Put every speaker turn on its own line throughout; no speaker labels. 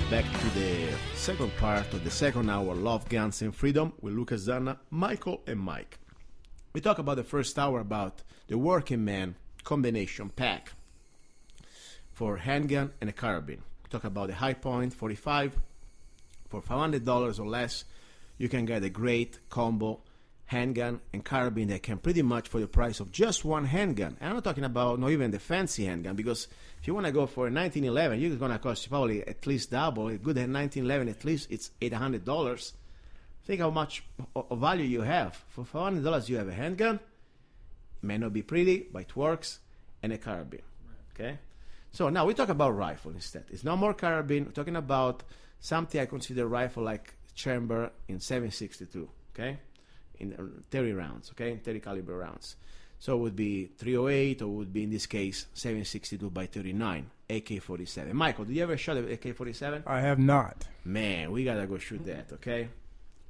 back to the second part of the second hour, Love, Guns, and Freedom, with Lucas Zanna, Michael, and Mike. We talked about the first hour about the working man combination pack for handgun and a carabine. We talked about the High Point 45. For $500 or less, you can get a great combo handgun and carabine that can pretty much, for the price of just one handgun. And I'm not talking about not even the fancy handgun, because if you want to go for a 1911, it's going to cost you probably at least double. A good 1911, at least it's $800. Think how much of value you have. For $500, you have a handgun. It may not be pretty, but it works, and a carabine. Okay? So now we talk about rifle instead. It's no more carabine. We're talking about something I consider rifle like chamber in 7.62. Okay? In 30 rounds, okay, 30 caliber rounds. So it would be 308, or would be in this case 7.62 by 39, AK47. Michael, did you ever shoot an AK47?
I have not.
Man, we gotta go shoot that, okay?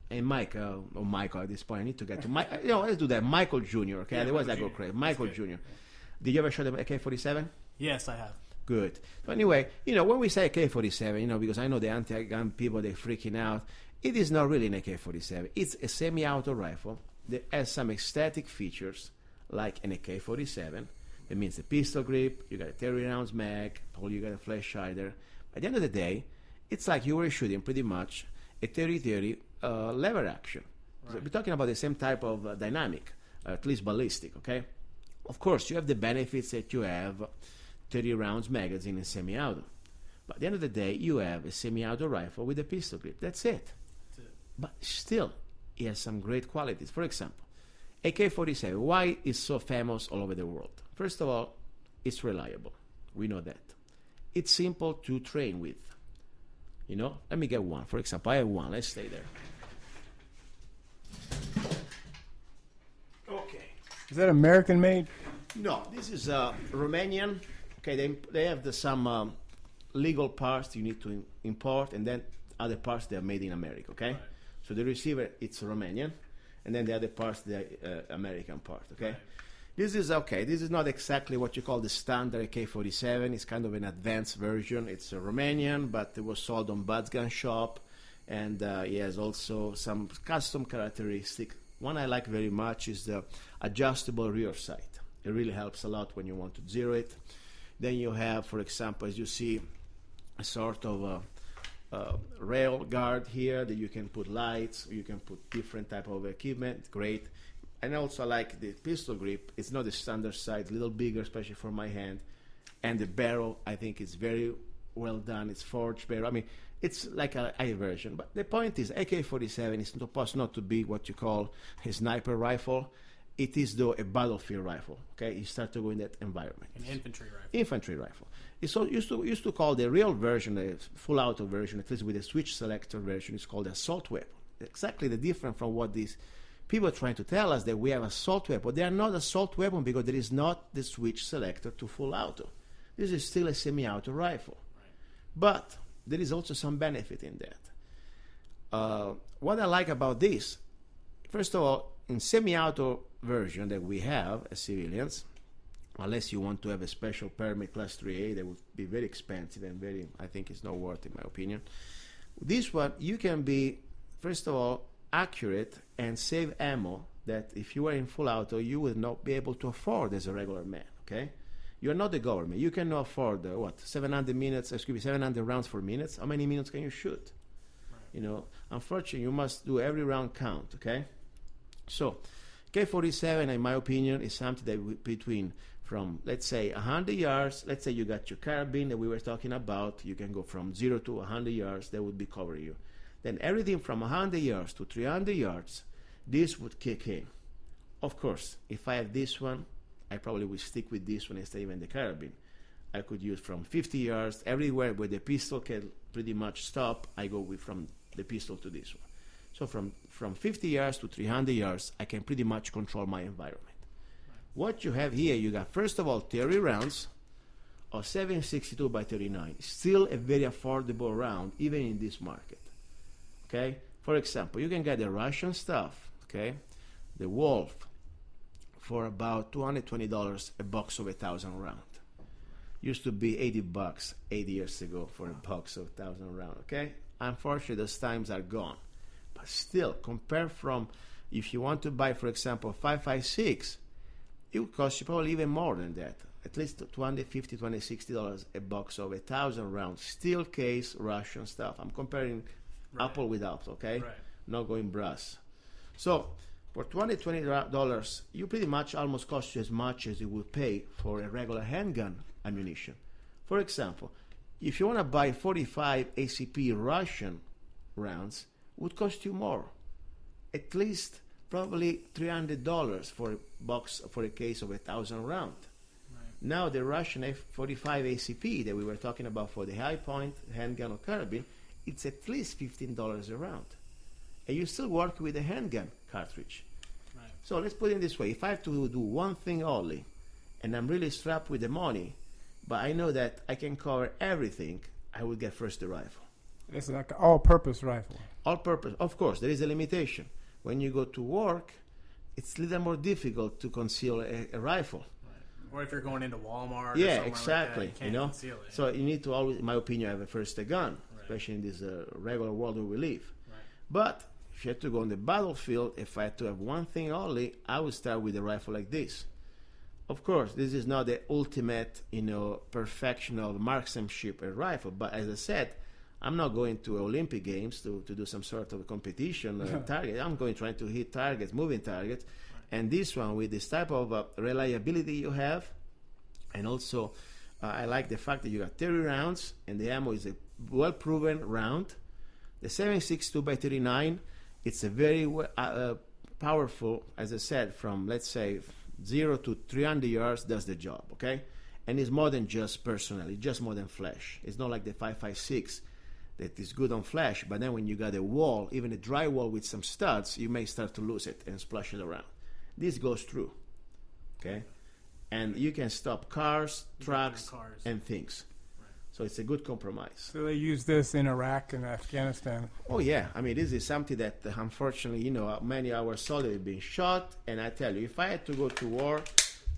And Michael at this point, I need to get to Mike. Let's do that. Michael Jr. Okay,
Yeah,
otherwise I
Michael
go
Jr.
crazy. Michael Jr. Did you ever shoot an AK47?
Yes, I have.
Good. So anyway, when we say AK-47, because I know the anti-gun people, they're freaking out. It is not really an AK-47. It's a semi-auto rifle that has some aesthetic features like an AK-47. That means the pistol grip, you got a 30 rounds mag, probably you got a flash hider. At the end of the day, it's like you were shooting pretty much a 30-30 lever action. Right. So we're talking about the same type of dynamic, at least ballistic, okay? Of course, you have the benefits that you have 30 rounds magazine and semi-auto. But at the end of the day, you have a semi-auto rifle with a pistol grip. That's it. But still, it has some great qualities. For example, AK-47, why is so famous all over the world? First of all, it's reliable. We know that. It's simple to train with. Let me get one. For example, I have one. Let's stay there. Okay.
Is that American made?
No, this is Romanian. Okay, they have some legal parts you need to import, and then other parts they are made in America, okay? Right. So the receiver, it's Romanian, and then the other parts, the American part, okay? Right. This is not exactly what you call the standard AK-47. It's kind of an advanced version. It's Romanian, but it was sold on Bud's Gun Shop, and it has also some custom characteristic. One I like very much is the adjustable rear sight. It really helps a lot when you want to zero it. Then you have, for example, as you see, a sort of rail guard here that you can put lights, or you can put different type of equipment. Great. And also like the pistol grip. It's not the standard size, a little bigger, especially for my hand. And the barrel, I think, is very well done. It's forged barrel. I mean, it's like a high version. But the point is, AK-47 is supposed not to be what you call a sniper rifle. It is, though, a battlefield rifle. Okay, you start to go in that environment.
An infantry rifle.
Infantry rifle. It's so used to call the real version, the full auto version, at least with a switch selector version, is called assault weapon. Exactly the difference from what these people are trying to tell us, that we have assault weapon. They are not assault weapon because there is not the switch selector to full auto. This is still a semi-auto rifle. Right. But there is also some benefit in that. What I like about this, first of all, in semi-auto version that we have as civilians, unless you want to have a special permit class 3A, that would be very expensive and I think it's not worth, in my opinion. This one, you can be, first of all, accurate and save ammo that if you were in full auto, you would not be able to afford as a regular man, okay? You're not the government. You cannot afford, 700 rounds for minutes. How many minutes can you shoot? Right. Unfortunately, you must do every round count, okay? So, K-47, in my opinion, is something that between from, let's say, 100 yards, let's say you got your carabine that we were talking about, you can go from 0 to 100 yards, that would be cover you. Then everything from 100 yards to 300 yards, this would kick in. Of course, if I have this one, I probably will stick with this one instead of even the carabine. I could use from 50 yards, everywhere where the pistol can pretty much stop, I go from the pistol to this one. So from 50 yards to 300 yards, I can pretty much control my environment. Right. What you have here, you got, first of all, 30 rounds of 7.62 by 39. Still a very affordable round, even in this market. Okay? For example, you can get the Russian stuff, okay? The Wolf, for about $220, a box of 1,000 round. Used to be $80 8 years ago for a box of 1,000 round. Okay, unfortunately, those times are gone. But still, compare from if you want to buy, for example, 5.56, it would cost you probably even more than that. At least $250, $260 a box of 1,000 rounds, steel case, Russian stuff. I'm comparing Apple with Apple, okay?
Right.
Not going brass. So for $20, you pretty much almost cost you as much as you would pay for a regular handgun ammunition. For example, if you want to buy 45 ACP Russian rounds, it would cost you more. At least probably $300 for a box, for a case of 1,000 round. Now the Russian F45 ACP that we were talking about for the high point handgun or carabine, it's at least $15 a round. And you still work with a handgun cartridge.
Right.
So let's put it this way. If I have to do one thing only, and I'm really strapped with the money, but I know that I can cover everything, I would get first the rifle.
It's like an all-purpose rifle.
All purpose. Of course, there is a limitation. When you go to work, it's a little more difficult to conceal a rifle.
Or if you're going into Walmart.
Yeah,
or something
exactly.
Like that, you can't conceal it.
So you need to always, in my opinion, have a first a gun,
Right.
especially in this regular world where we live.
Right.
But if you had to go on the battlefield, if I had to have one thing only, I would start with a rifle like this. Of course, this is not the ultimate, perfection of marksmanship a rifle. But as I said, I'm not going to Olympic Games to do some sort of a competition target. I'm going trying to hit targets, moving targets. And this one, with this type of reliability you have, and also I like the fact that you got 30 rounds, and the ammo is a well-proven round. The 7.62 x 39, it's a very powerful, as I said, from, let's say, 0 to 300 yards, does the job, okay? And it's more than just personnel, it's just more than flash. It's not like the 5.56 that is good on flash, but then when you got a wall, even a dry wall with some studs, you may start to lose it and splash it around. This goes through, okay? And you can stop cars, trucks, and things.
Right.
So it's a good compromise.
So they use this in Iraq and Afghanistan.
Oh, yeah. I mean, this is something that, unfortunately, many of our soldiers have been shot. And I tell you, if I had to go to war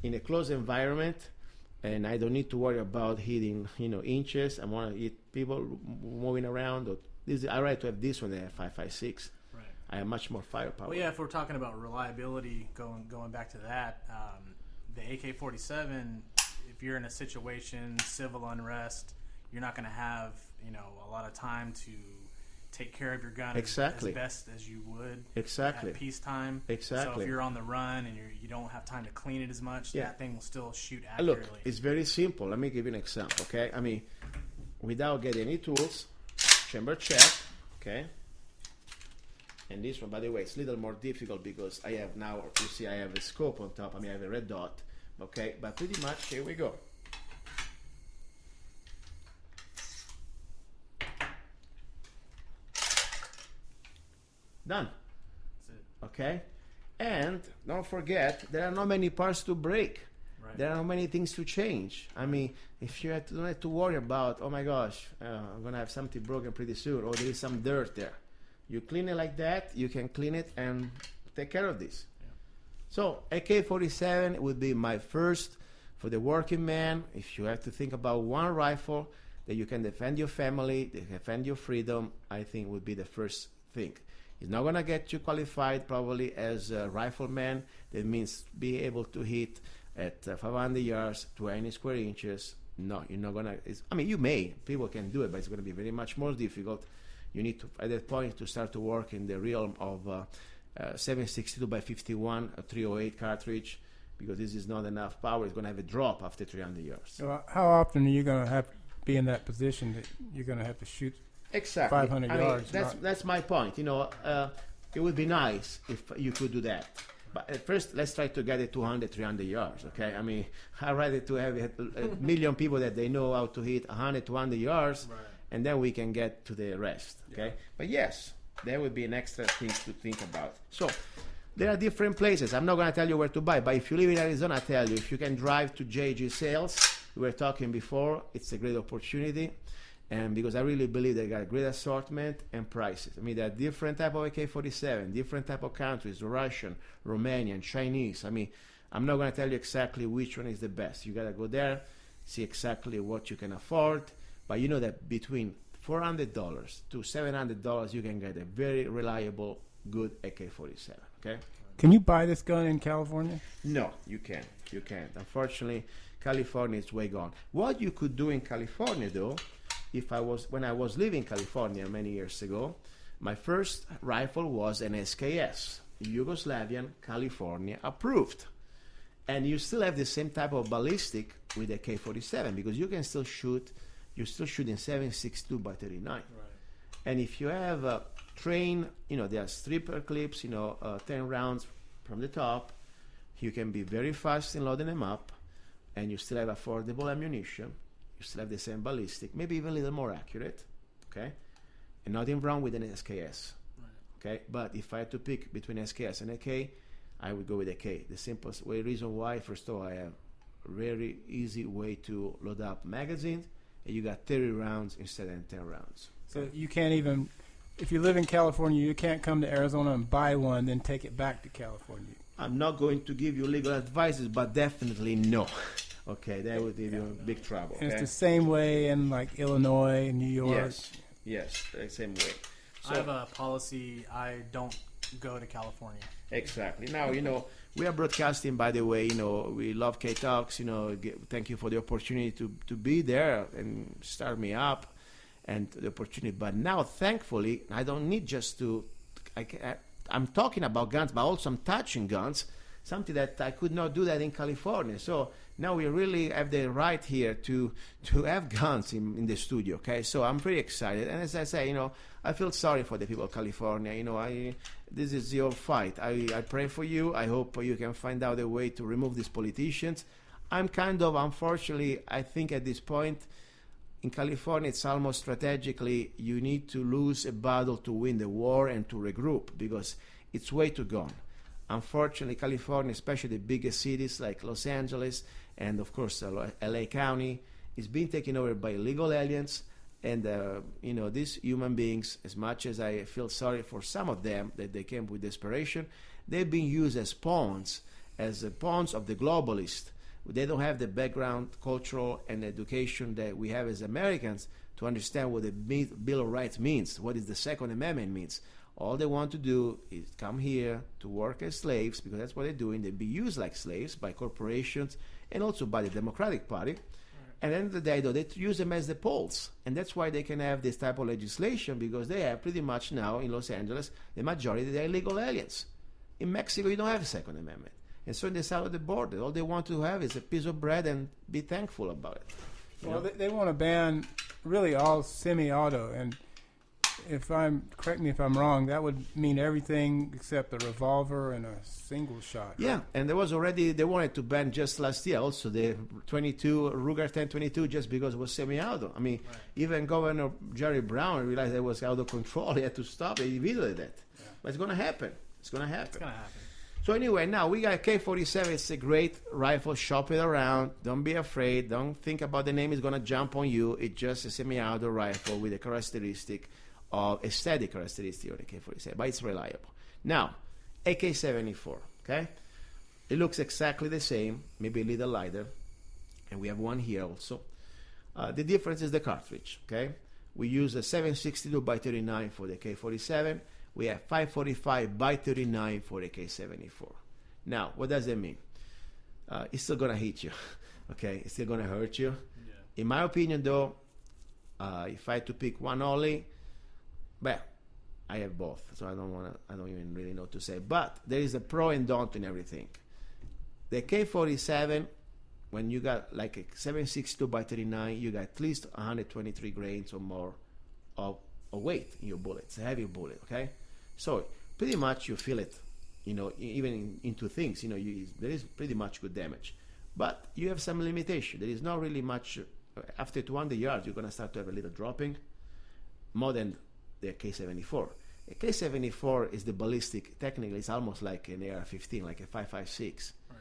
in a closed environment, and I don't need to worry about hitting, inches, I want to hit people moving around. I rather to have this one than a 5.56. I have much more firepower.
Well, yeah, if we're talking about reliability, going back to that, the AK47, if you're in a situation, civil unrest, you're not going to have, a lot of time to take care of your gun
Exactly.
as best as you would
Exactly.
at peacetime.
Exactly.
So if you're on the run and you don't have time to clean it as much,
Yeah.
that thing will still shoot accurately.
Look, it's very simple. Let me give you an example, okay? I mean, without getting any tools, chamber check, okay? And this one, by the way, it's a little more difficult because I have now, you see I have a scope on top. I have a red dot, okay? But pretty much, here we go. Done.
That's it.
Okay? And don't forget, there are not many parts to break.
Right.
There are not many things to change. I mean, if you don't have to worry about, oh my gosh, I'm going to have something broken pretty soon, or there is some dirt there. You clean it like that, you can clean it and take care of this.
Yeah.
So AK-47 would be my first for the working man. If you have to think about one rifle that you can defend your family, defend your freedom, I think would be the first thing. It's not going to get you qualified probably as a rifleman. That means be able to hit at 500 yards, 20 square inches. No, you're not going to. You may. People can do it, but it's going to be very much more difficult. You need to, at that point, to start to work in the realm of 7.62 x 51, a 308 cartridge, because this is not enough power. It's going to have a drop after 300 yards.
So how often are you going to have to be in that position that you're going to have to shoot
Exactly.
500 yards?
That's my point. It would be nice if you could do that. But at first, let's try to get it 200, 300 yards, okay? I'd rather to have a million people that they know how to hit 100, 200 yards,
Right.
and then we can get to the rest, okay?
Yeah.
But yes, there would be an extra thing to think about. So there are different places. I'm not going to tell you where to buy, but if you live in Arizona, I tell you, if you can drive to JG Sales, we were talking before, it's a great opportunity. And because I really believe they got a great assortment and prices. There are different type of AK-47, different type of countries, Russian, Romanian, Chinese. I'm not going to tell you exactly which one is the best. You got to go there see exactly what you can afford. But you know that between $400 to $700, you can get a very reliable, good AK-47. Okay.
Can you buy this gun in California?
No, you can't. You can't. Unfortunately, California is way gone. What you could do in California, though, when I was living in California many years ago, my first rifle was an SKS, Yugoslavian California approved, and you still have the same type of ballistic with the K47 because you can still shoot. You still shoot in 7.62 by 39.
Right.
And if you have a train, there are stripper clips, 10 rounds from the top, you can be very fast in loading them up, and you still have affordable ammunition. You still have the same ballistic, maybe even a little more accurate, okay? And nothing wrong with an SKS, okay? But if I had to pick between SKS and AK, I would go with AK. The simplest reason why, first of all, I have a very easy way to load up magazines, and you got 30 rounds instead of 10 rounds.
So you can't even, if you live in California, you can't come to Arizona and buy one, then take it back to California.
I'm not going to give you legal advices, but definitely no. Okay, that would give you big trouble.
And
okay?
it's the same way in like Illinois, New York.
Yes, the same way. So,
I have a policy. I don't go to California.
Exactly. Now, we are broadcasting, by the way, we love K-Talks, thank you for the opportunity to be there and start me up and the opportunity. But now, thankfully, I don't need just to, I'm talking about guns, but also I'm touching guns, something that I could not do that in California. So now we really have the right here to have guns in the studio, okay? So I'm pretty excited. And as I say, I feel sorry for the people of California. This is your fight. I pray for you. I hope you can find out a way to remove these politicians. I'm kind of, unfortunately, I think at this point, in California, it's almost strategically, you need to lose a battle to win the war and to regroup because it's way too gone. Unfortunately, California, especially the biggest cities like Los Angeles and, of course, LA County, is being taken over by illegal aliens. And, these human beings, as much as I feel sorry for some of them, that they came with desperation, they've been used as pawns of the globalists. They don't have the background, cultural, and education that we have as Americans to understand what the Bill of Rights means, what is the Second Amendment means. All they want to do is come here to work as slaves, because that's what they're doing. They'll be used like slaves by corporations and also by the Democratic Party. And at the end of the day, though, they use them as the polls. And that's why they can have this type of legislation, because they have pretty much now in Los Angeles, the majority, they're illegal aliens. In Mexico, you don't have a Second Amendment. And so in the south of the border, all they want to have is a piece of bread and be thankful about it.
Well, they want to ban really all semi-auto. And correct me if I'm wrong, that would mean everything except a revolver and a single shot.
Yeah,
right?
and they wanted to ban just last year also the Ruger 1022 just because it was semi-auto. I mean, even Governor Jerry Brown realized it was out of control. He had to stop it. He vetoed that. Yeah. But it's going to happen. It's going to happen. So anyway, now we got K47. It's a great rifle. Shop it around. Don't be afraid. Don't think about the name is going to jump on you. It's just a semi-auto rifle with a characteristic of a steady characteristic of the K47, but it's reliable. Now, AK74, okay? It looks exactly the same, maybe a little lighter, and we have one here also. The difference is the cartridge, okay? We use a 7.62 by 39 for the K47. We have 5.45 by 39 for the K74. Now, what does that mean? It's still going to hit you, okay? It's still going to hurt you. Yeah. In my opinion, though, if I had to pick one only, well, I have both, so I don't even really know what to say. But there is a pro and don't in everything. The K47, when you got like a 7.62 by 39, you got at least 123 grains or more of weight in your bullet. It's a heavy bullet, okay? So pretty much you feel it, even into things, there is pretty much good damage. But you have some limitation. There is not really much. After 200 yards, you're going to start to have a little dropping, more than the K74. A K74 is the ballistic. Technically, it's almost like an AR-15, like a 5.56. Right.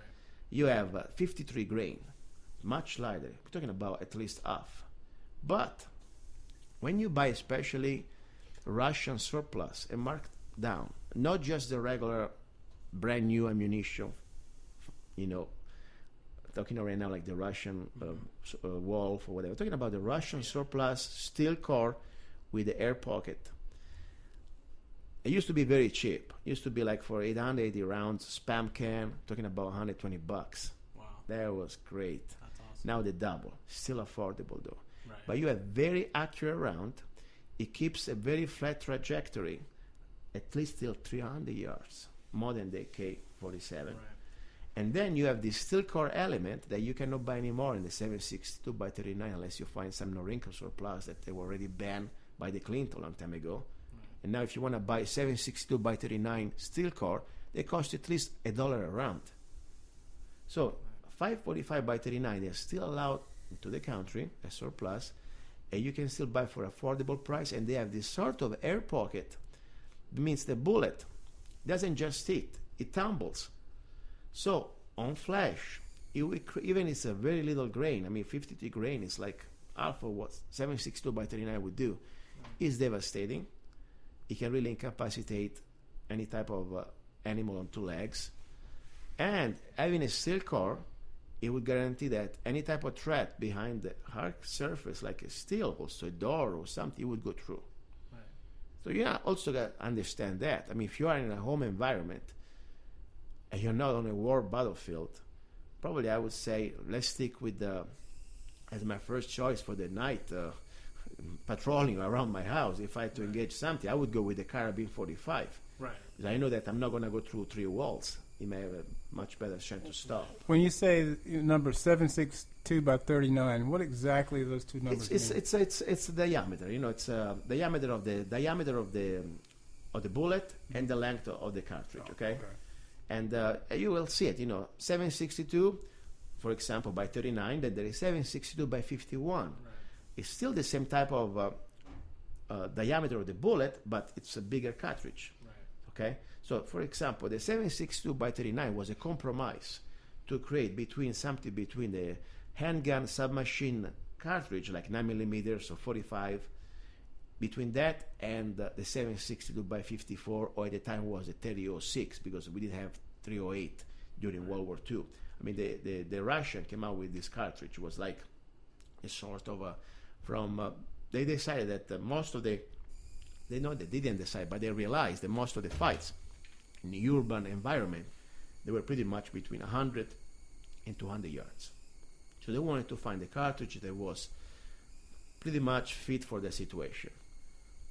You have 53 grain, much lighter. We're talking about at least half. But when you buy especially Russian surplus and marked down, not just the regular brand new ammunition, talking right now like the Russian Wolf or whatever. Talking about the Russian surplus steel core with the air pocket. It used to be very cheap. It used to be like for 880 rounds, spam can, talking about $120.
Wow.
That was great.
That's awesome.
Now the double, still affordable though.
Right.
But you have very accurate round. It keeps a very flat trajectory, at least till 300 yards, more than the AK47.
Right.
And then you have this steel core element that you cannot buy anymore in the 762 by 39 unless you find some no-wrinkle surplus that they were already banned by the Clinton a long time ago. And now if you want to buy 762 by 39 steel core, they cost at least $1 a round. So 545 by 39, they're still allowed into the country, a surplus, and you can still buy for affordable price, and they have this sort of air pocket. It means the bullet doesn't just hit, it tumbles. So on flash, even it's a very little grain, I mean 53 grain is like half of what 762 by 39 would do, is devastating. It can really incapacitate any type of animal on two legs. And having a steel core, it would guarantee that any type of threat behind the hard surface, like a steel, also a door or something, it would go through.
Right.
So you also got to understand that. I mean, if you are in a home environment and you're not on a war battlefield, probably I would say let's stick with as my first choice for the night, patrolling around my house. If I had to engage something, I would go with the carabine 45.
Right.
Because I know that I'm not going to go through 3 walls. It may have a much better chance to stop.
When you say number 762 by 39, what exactly are those two numbers mean?
It's the diameter. You know, it's diameter of the bullet and the length of the cartridge. Okay. And you will see it. You know, 762, for example, by 39. Then there is 762 by 51. Right. It's still the same type of diameter of the bullet, but it's a bigger cartridge. Right. Okay. So, for example, the 762 by 39 was a compromise to create something between the handgun submachine cartridge, like 9mm or 45, between that and the 762 by 54, or at the time was the 3006, because we didn't have 308 during World War II. I mean, the Russian came out with this cartridge. It was like a sort of they decided that most of they didn't decide, but they realized that most of the fights in the urban environment, they were pretty much between 100 and 200 yards. So they wanted to find a cartridge that was pretty much fit for the situation.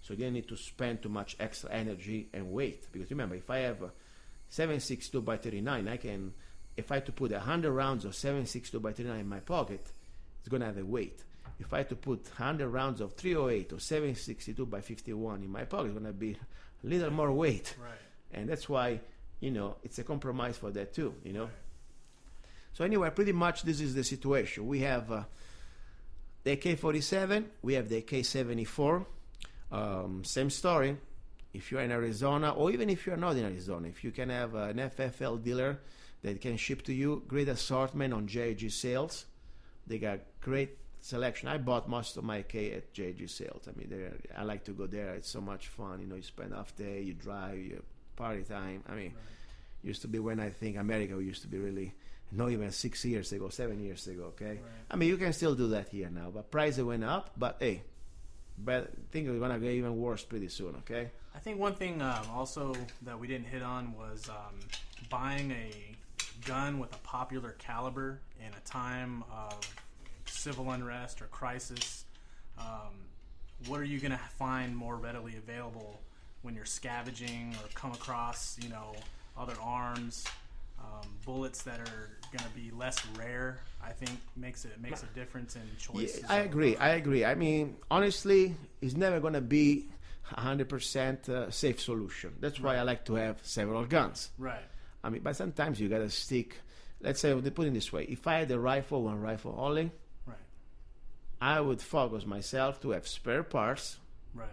So they didn't need to spend too much extra energy and weight. Because remember, if I have a 762 by 39, if I had to put 100 rounds of 762 by 39 in my pocket, it's going to have a weight. If I had to put 100 rounds of 308 or 762 by 51 in my pocket, it's going to be a little more weight.
Right.
And that's why, it's a compromise for that too,
Right.
So anyway, pretty much this is the situation. We have the AK47, we have the AK74. Same story. If you're in Arizona, or even if you're not in Arizona, if you can have an FFL dealer that can ship to you, great assortment on JG sales. They got great selection. I bought most of my AK at JG sales. I mean, I like to go there. It's so much fun. You spend half day, you drive, you party time. I mean, used to be when I think America used to be really, not even 6 years ago, 7 years ago, okay? Right. I mean, you can still do that here now, but prices went up, but hey, I think it's going to get even worse pretty soon, okay?
I think one thing also that we didn't hit on was buying a gun with a popular caliber in a time of civil unrest or crisis. What are you going to find more readily available when you're scavenging or come across, other arms, bullets that are going to be less rare? I think makes a difference in choices.
Yeah, I agree. I mean, honestly, it's never going to be 100% safe solution. That's why I like to have several guns.
Right.
I mean, but sometimes you got to stick. Let's say, they put it this way: if I had a rifle, one rifle only,
right,
I would focus myself to have spare parts.
Right.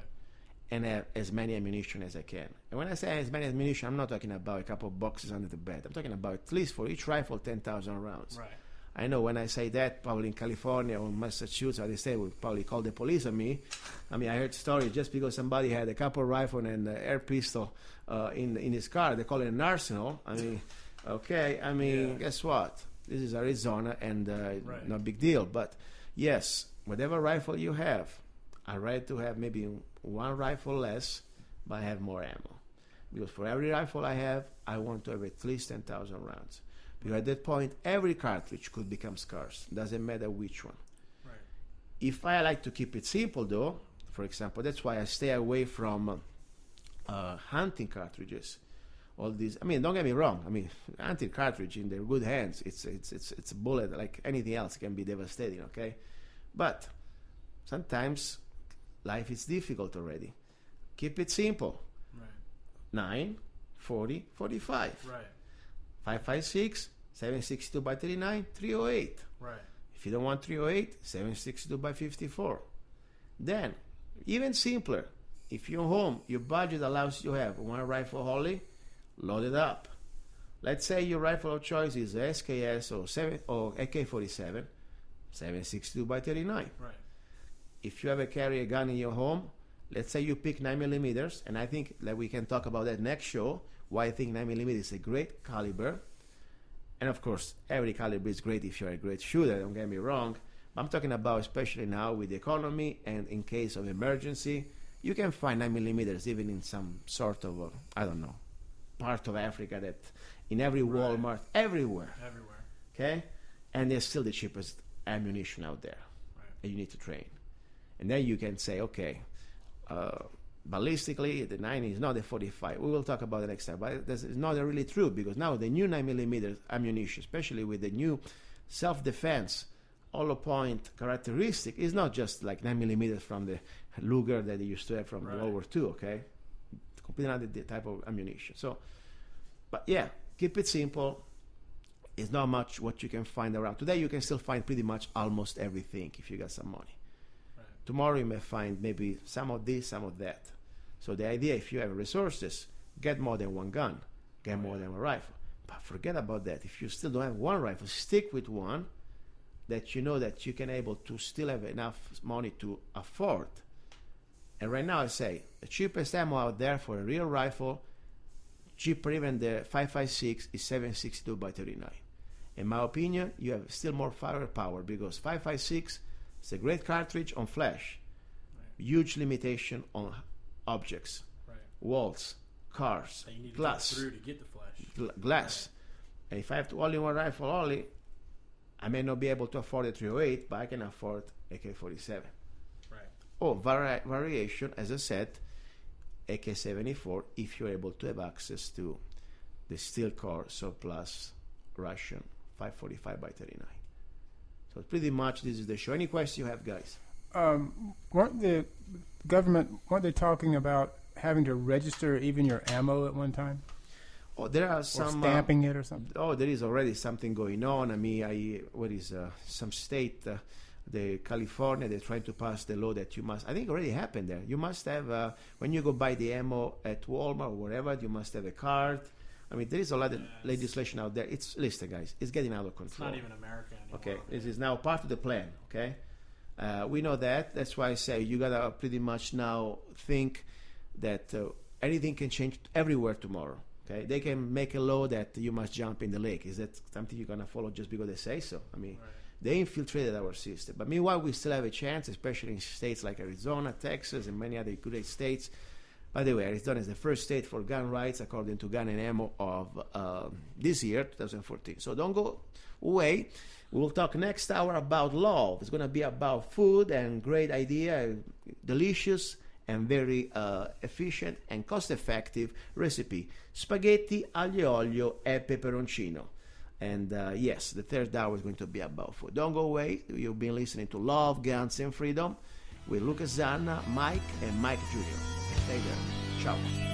And have as many ammunition as I can. And when I say as many ammunition, I'm not talking about a couple of boxes under the bed. I'm talking about at least for each rifle 10,000 rounds.
Right.
I know when I say that, probably in California or Massachusetts, they say will probably call the police on me. I mean, I heard stories just because somebody had a couple of rifles and an air pistol in his car, they call it an arsenal. I mean, okay. I mean, Guess what? This is Arizona, and
Right.
no big deal. But yes, whatever rifle you have, I rather to have maybe one rifle less, but I have more ammo. Because for every rifle I have, I want to have at least 10,000 rounds. Because at that point, every cartridge could become scarce. Doesn't matter which one.
Right.
If I like to keep it simple, though, for example, that's why I stay away from hunting cartridges. All these, I mean, don't get me wrong. I mean, hunting cartridge in their good hands, it's a bullet like anything else can be devastating. Okay, but sometimes life is difficult already. Keep it simple.
Right.
9, 40, 45.
Right.
5.56, 7.62 by 39, 308.
Right.
If you don't want 308, 7.62 by 54. Then, even simpler, if you're home, your budget allows you to have one rifle only, load it up. Let's say your rifle of choice is SKS or AK47, 7.62 by 39.
Right.
If you ever carry a gun in your home, let's say you pick 9 millimeters, and I think that we can talk about that next show, why I think 9 millimeters is a great caliber. And of course, every caliber is great if you're a great shooter, don't get me wrong. But I'm talking about especially now with the economy and in case of emergency, you can find 9 millimeters even in some sort of, I don't know, part of Africa that in every
Right.
Walmart, everywhere,
Everywhere.
okay? And they're still the cheapest ammunition out there.
Right.
And you need to train. And then you can say, okay, ballistically, the 9 is not the 45. We will talk about it next time. But this is not really true because now the new 9mm ammunition, especially with the new self-defense hollow point characteristic, is not just like 9mm from the Luger that they used to have from
Right.
World War II, okay? Completely another type of ammunition. So, but yeah, keep it simple. It's not much what you can find around. Today you can still find pretty much almost everything if you got some money.
Right.
Tomorrow you may find maybe some of this, some of that. So the idea, if you have resources, get more than one gun, get more than one rifle. But forget about that. If you still don't have one rifle, stick with one that you know that you can able to still have enough money to afford. And right now I say, the cheapest ammo out there for a real rifle, cheaper even the 5.56, is 7.62 by 39. In my opinion, you have still more firepower because 5.56 is a great cartridge on flash.
Right.
Huge limitation on objects,
Right.
walls, cars,
That you need to
glass,
get through to get the flesh.
glass. And if I have to only one rifle only, I may not be able to afford a 308, but I can afford AK47.
Right.
Or variation, as I said, AK74, if you're able to have access to the steel core surplus Russian 545 by 39. So pretty much this is the show. Any questions you have, guys?
Weren't the government talking about having to register even your ammo at one time,
Oh, there are
or
some
stamping it or something?
there is already something going on. I mean, some state, the California, they're trying to pass the law that you must. I think it already happened there. You must have when you go buy the ammo at Walmart or wherever, you must have a card. I mean, there is a lot of legislation out there. Listen, guys, it's getting out of
It's
control.
not even America anymore.
Okay, this is now part of the plan. Okay, we know that. That's why I say you gotta pretty much now think that anything can change everywhere tomorrow. Okay, they can make a law that you must jump in the lake. Is that something you're gonna follow just because they say so? I mean,
Right.
they infiltrated our system. But meanwhile, we still have a chance, especially in states like Arizona, Texas, and many other great states. By the way, Arizona is the first state for gun rights according to Gun and Ammo of this year, 2014. So don't go away. We will talk next hour about love. It's going to be about food and great idea, delicious and very efficient and cost-effective recipe. Spaghetti, aglio olio, e peperoncino. And yes, the third hour is going to be about food. Don't go away. You've been listening to Love, Guns, and Freedom with Lucas Zanna, Mike, and Mike Jr. Stay there. Ciao.